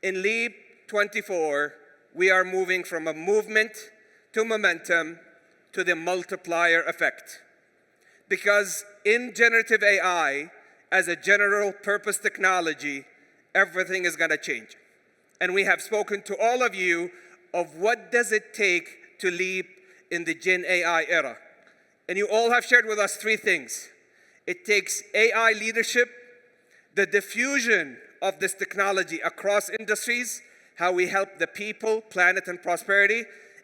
In LEAP 24, we are moving from a movement to momentum to the multiplier effect. Because in generative AI, as a general purpose technology, everything is going to change. And we have spoken to all of you of what does it take to leap in the Gen AI era. And you all have shared with us three things. It takes AI leadership, the diffusion of this technology across industries, how we help the people, planet, and prosperity,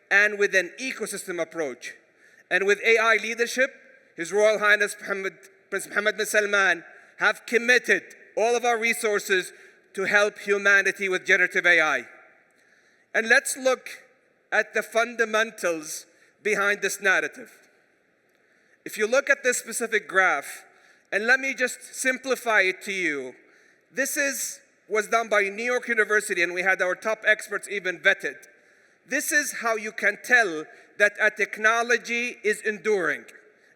and with an ecosystem approach. And with AI leadership, His Royal Highness Prince Mohammed bin Salman have committed all of our resources to help humanity with generative AI. And let's look at the fundamentals behind this narrative. If you look at this specific graph, and let me just simplify it to you, this was done by New York University, and we had our top experts even vetted. This is how you can tell that a technology is enduring.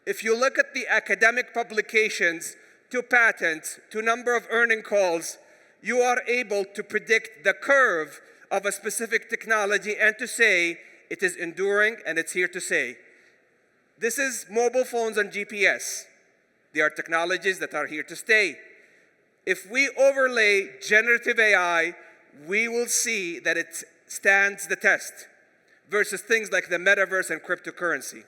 If you look at the academic publications, to patents, to number of earning calls, you are able to predict the curve of a specific technology and to say it is enduring and it's here to stay. This is mobile phones and GPS. They are technologies that are here to stay. If we overlay generative AI, we will see that it stands the test versus things like the metaverse and cryptocurrency.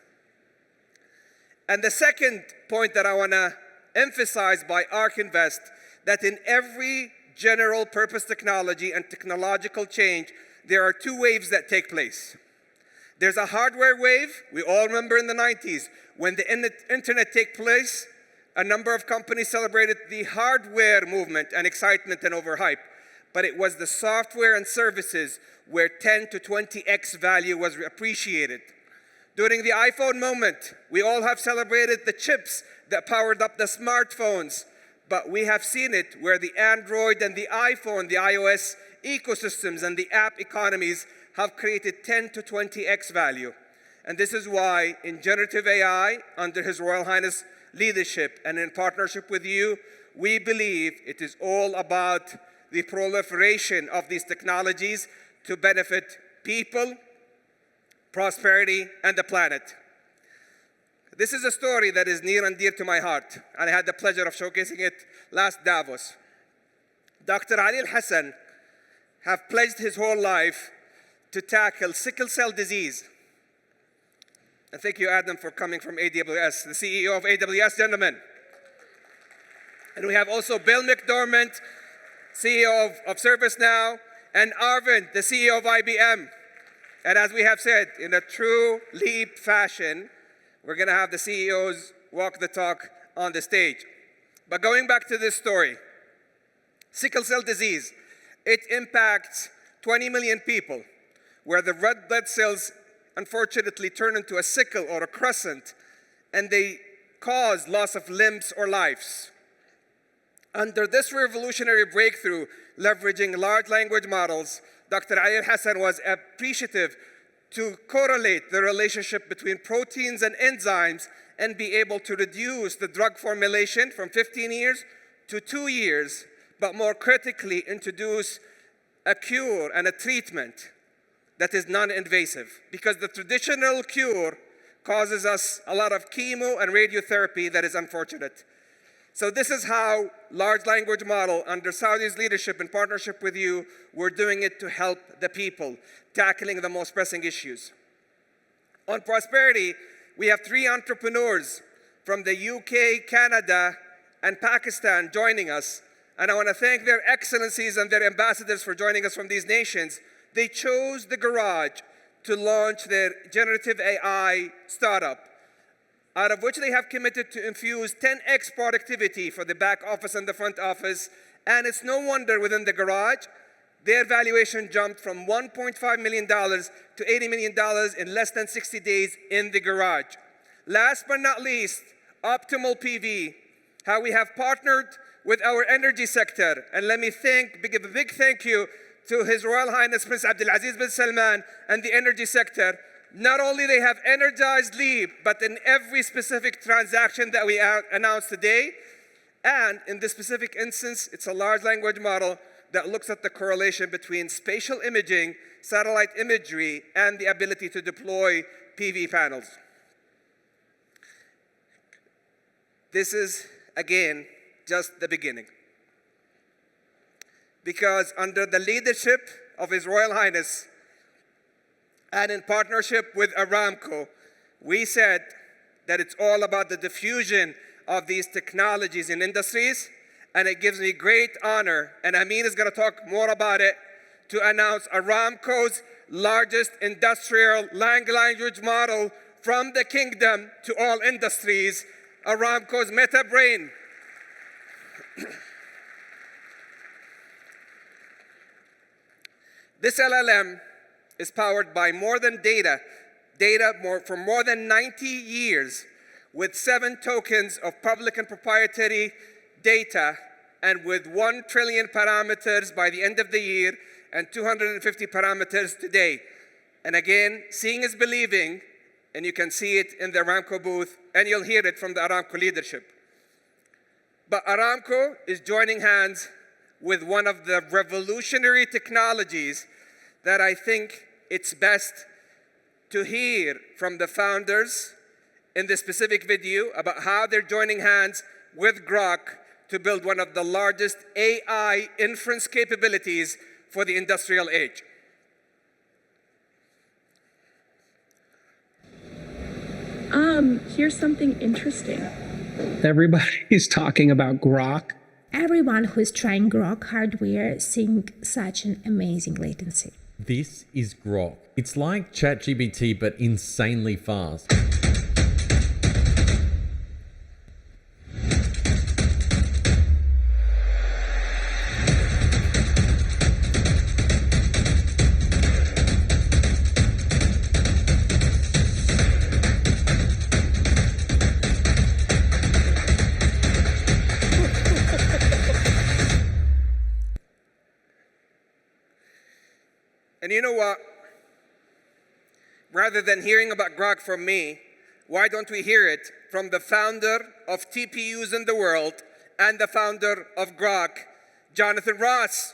And the second point that I want to emphasize by ARK Invest, that in every general purpose technology and technological change, there are two waves that take place. There's a hardware wave. We all remember in the 90s, when the internet took place, a number of companies celebrated the hardware movement and excitement and overhype. But it was the software and services where 10 to 20x value was appreciated. During the iPhone moment, we all have celebrated the chips that powered up the smartphones, but we have seen it where the Android and the iPhone, the iOS ecosystems and the app economies have created 10 to 20x value. And this is why in generative AI, under His Royal Highness leadership and in partnership with you, we believe it is all about the proliferation of these technologies to benefit people, prosperity, and the planet. This is a story that is near and dear to my heart, and I had the pleasure of showcasing it last Davos. Dr. Ali Al-Hassan have pledged his whole life to tackle sickle cell disease. And thank you, Adam, for coming from AWS, the CEO of AWS, gentlemen. And we have also Bill McDermott, CEO of ServiceNow, and Arvind, the CEO of IBM. And as we have said, in a true LEAP fashion, we're going to have the CEOs walk the talk on the stage. But going back to this story, sickle cell disease, it impacts 20 million people, where the red blood cells unfortunately turn into a sickle or a crescent, and they cause loss of limbs or lives. Under this revolutionary breakthrough, leveraging large language models, Dr. Ali Al-Hassan was appreciative to correlate the relationship between proteins and enzymes and be able to reduce the drug formulation from 15 years to 2 years, but more critically introduce a cure and a treatment that is non-invasive. Because the traditional cure causes us a lot of chemo and radiotherapy that is unfortunate. So this is how large language model under Saudi's leadership in partnership with you, we're doing it to help the people, tackling the most pressing issues. On prosperity, we have 3 entrepreneurs from the UK, Canada, and Pakistan joining us. And I want to thank their excellencies and their ambassadors for joining us from these nations. They chose the garage to launch their generative AI startup, out of which they have committed to infuse 10x productivity for the back office and the front office. And it's no wonder within the garage, their valuation jumped from $1.5 million to $80 million in less than 60 days in the garage. Last but not least, Optimal PV, how we have partnered with our energy sector. And let me give a big thank you to His Royal Highness Prince Abdulaziz bin Salman and the energy sector. Not only they have energized LEAP, but in every specific transaction that we announced today, and in this specific instance, it's a large language model, that looks at the correlation between spatial imaging, satellite imagery, and the ability to deploy PV panels. This is, again, just the beginning. Because under the leadership of His Royal Highness and in partnership with Aramco, we said that it's all about the diffusion of these technologies in industries, and it gives me great honor, and Amin is going to talk more about it, to announce Aramco's largest industrial language model from the kingdom to all industries, Aramco's Meta Brain. This LLM is powered by more than for more than 90 years, with 7 tokens of public and proprietary data, and with 1 trillion parameters by the end of the year, and 250 parameters today. And again, seeing is believing, and you can see it in the Aramco booth, and you'll hear it from the Aramco leadership. But Aramco is joining hands with one of the revolutionary technologies that I think it's best to hear from the founders in this specific video about how they're joining hands with Grok to build one of the largest AI inference capabilities for the industrial age. Here's something interesting. Everybody's talking about Grok. Everyone who is trying Grok hardware seeing such an amazing latency. This is Grok. It's like ChatGPT, but insanely fast. And you know what? Rather than hearing about Grok from me, why don't we hear it from the founder of TPUs in the world and the founder of Grok, Jonathan Ross.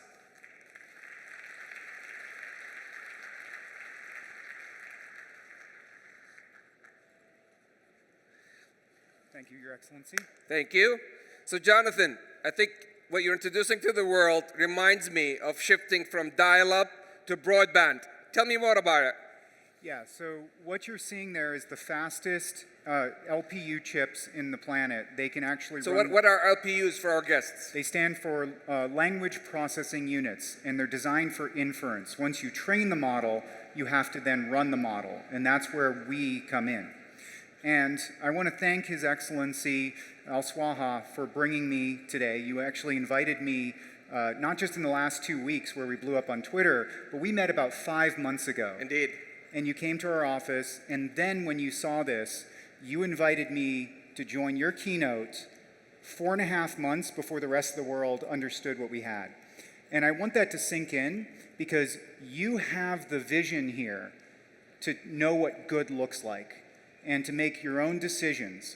Thank you, Your Excellency. Thank you. So Jonathan, I think what you're introducing to the world reminds me of shifting from dial-up to broadband. Tell me more about it. Yeah, so what you're seeing there is the fastest LPU chips in the planet. They can actually run... So what are LPUs for our guests? They stand for language processing units, and they're designed for inference. Once you train the model, you have to then run the model, and that's where we come in. And I want to thank His Excellency Al Swaha for bringing me today. You actually invited me not just in the last 2 weeks where we blew up on Twitter, but we met about 5 months ago. Indeed. And you came to our office, and then when you saw this, you invited me to join your keynote 4.5 months before the rest of the world understood what we had. And I want that to sink in because you have the vision here to know what good looks like and to make your own decisions.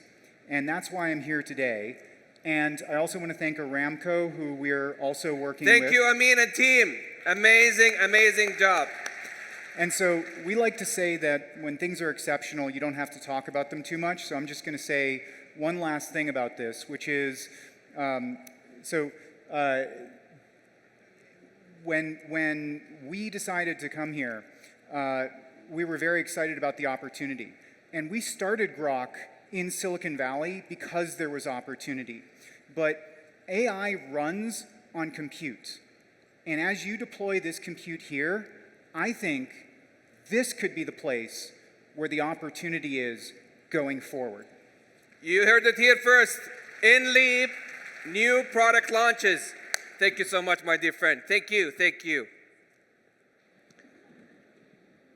And that's why I'm here today. And I also want to thank Aramco, who we're also working with. Thank you, Amin and team. Amazing, amazing job. And so we like to say that when things are exceptional, you don't have to talk about them too much. So I'm just going to say one last thing about this, which is, when we decided to come here, we were very excited about the opportunity. And we started Grok in Silicon Valley because there was opportunity. But AI runs on compute. And as you deploy this compute here, I think this could be the place where the opportunity is going forward. You heard it here first. In Leap, new product launches. Thank you so much, my dear friend. Thank you, thank you.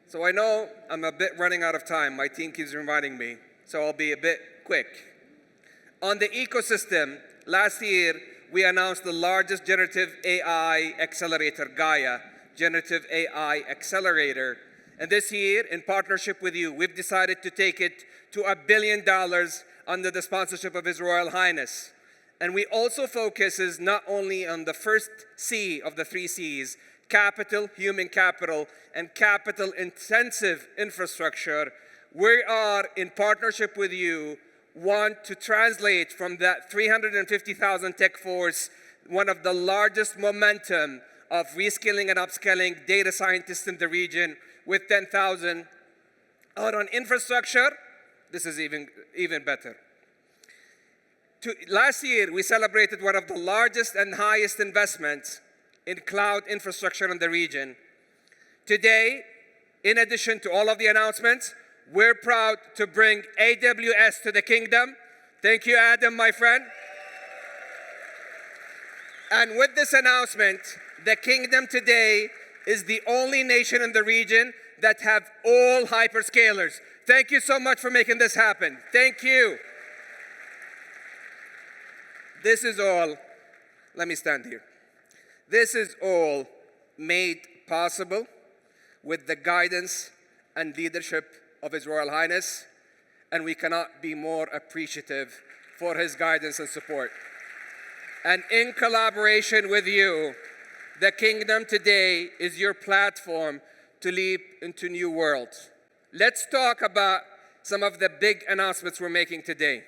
So I know I'm a bit running out of time. My team keeps reminding me, so I'll be a bit quick. On the ecosystem, last year, we announced the largest generative AI accelerator, Gaia, Generative AI Accelerator. And this year, in partnership with you, we've decided to take it to $1 billion under the sponsorship of His Royal Highness. And we also focuses not only on the first C of the 3 C's, capital, human capital, and capital-intensive infrastructure. We are, in partnership with you, want to translate from that 350,000 tech force, one of the largest momentum of reskilling and upskilling data scientists in the region with 10,000 out on infrastructure. This is even better. Last year, we celebrated one of the largest and highest investments in cloud infrastructure in the region. Today, in addition to all of the announcements, we're proud to bring AWS to the kingdom. Thank you, Adam, my friend. And with this announcement, the kingdom today is the only nation in the region that have all hyperscalers. Thank you so much for making this happen. Thank you. This is all, let me stand here. This is all made possible with the guidance and leadership of His Royal Highness, and we cannot be more appreciative for his guidance and support. And in collaboration with you, the kingdom today is your platform to leap into new worlds. Let's talk about some of the big announcements we're making today.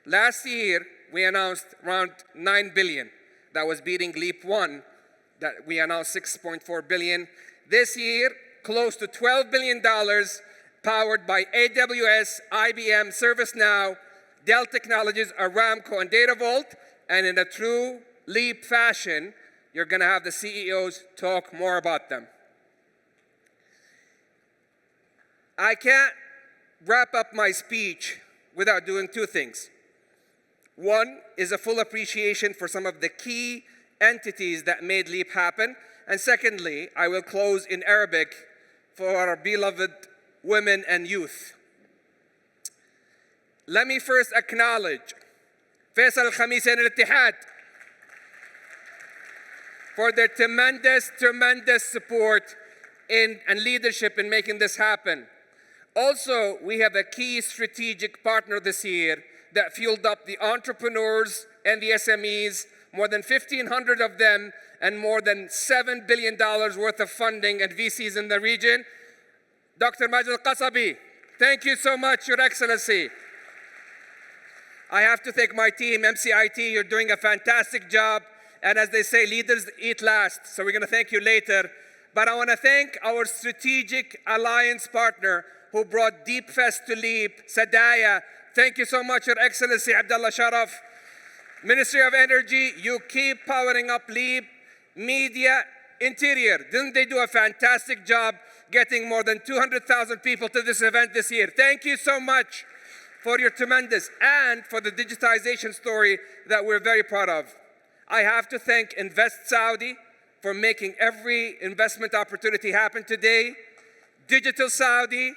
Last year, we announced around 9 billion. That was beating Leap 1, that we announced 6.4 billion. This year, close to $12 billion, powered by AWS, IBM, ServiceNow, Dell Technologies, Aramco, and DataVault. And in a true Leap fashion, you're going to have the CEOs talk more about them. I can't wrap up my speech without doing two things. One is a full appreciation for some of the key entities that made Leap happen. And secondly, I will close in Arabic for our beloved women and youth. Let me first acknowledge Faisal Al-Khamisain Al-Ittihad for their tremendous support and leadership in making this happen. Also, we have a key strategic partner this year that fueled up the entrepreneurs and the SMEs, more than 1,500 of them, and more than $7 billion worth of funding and VCs in the region. Dr. Majid Al-Qasabi, thank you so much, Your Excellency. I have to thank my team, MCIT, you're doing a fantastic job. And as they say, leaders eat last, so we're gonna thank you later. But I wanna thank our strategic alliance partner who brought Deep Fest to Leap, Sadaya. Thank you so much, Your Excellency, Abdullah Sharaf. Ministry of Energy, you keep powering up Leap. Media, Interior, didn't they do a fantastic job getting more than 200,000 people to this event this year? Thank you so much for your tremendous, and for the digitization story that we're very proud of. I have to thank Invest Saudi for making every investment opportunity happen today, Digital Saudi,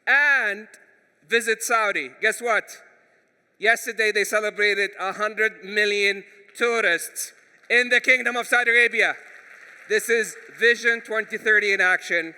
and Visit Saudi. Guess what? Yesterday they celebrated 100 million tourists in the Kingdom of Saudi Arabia. This is Vision 2030 in action.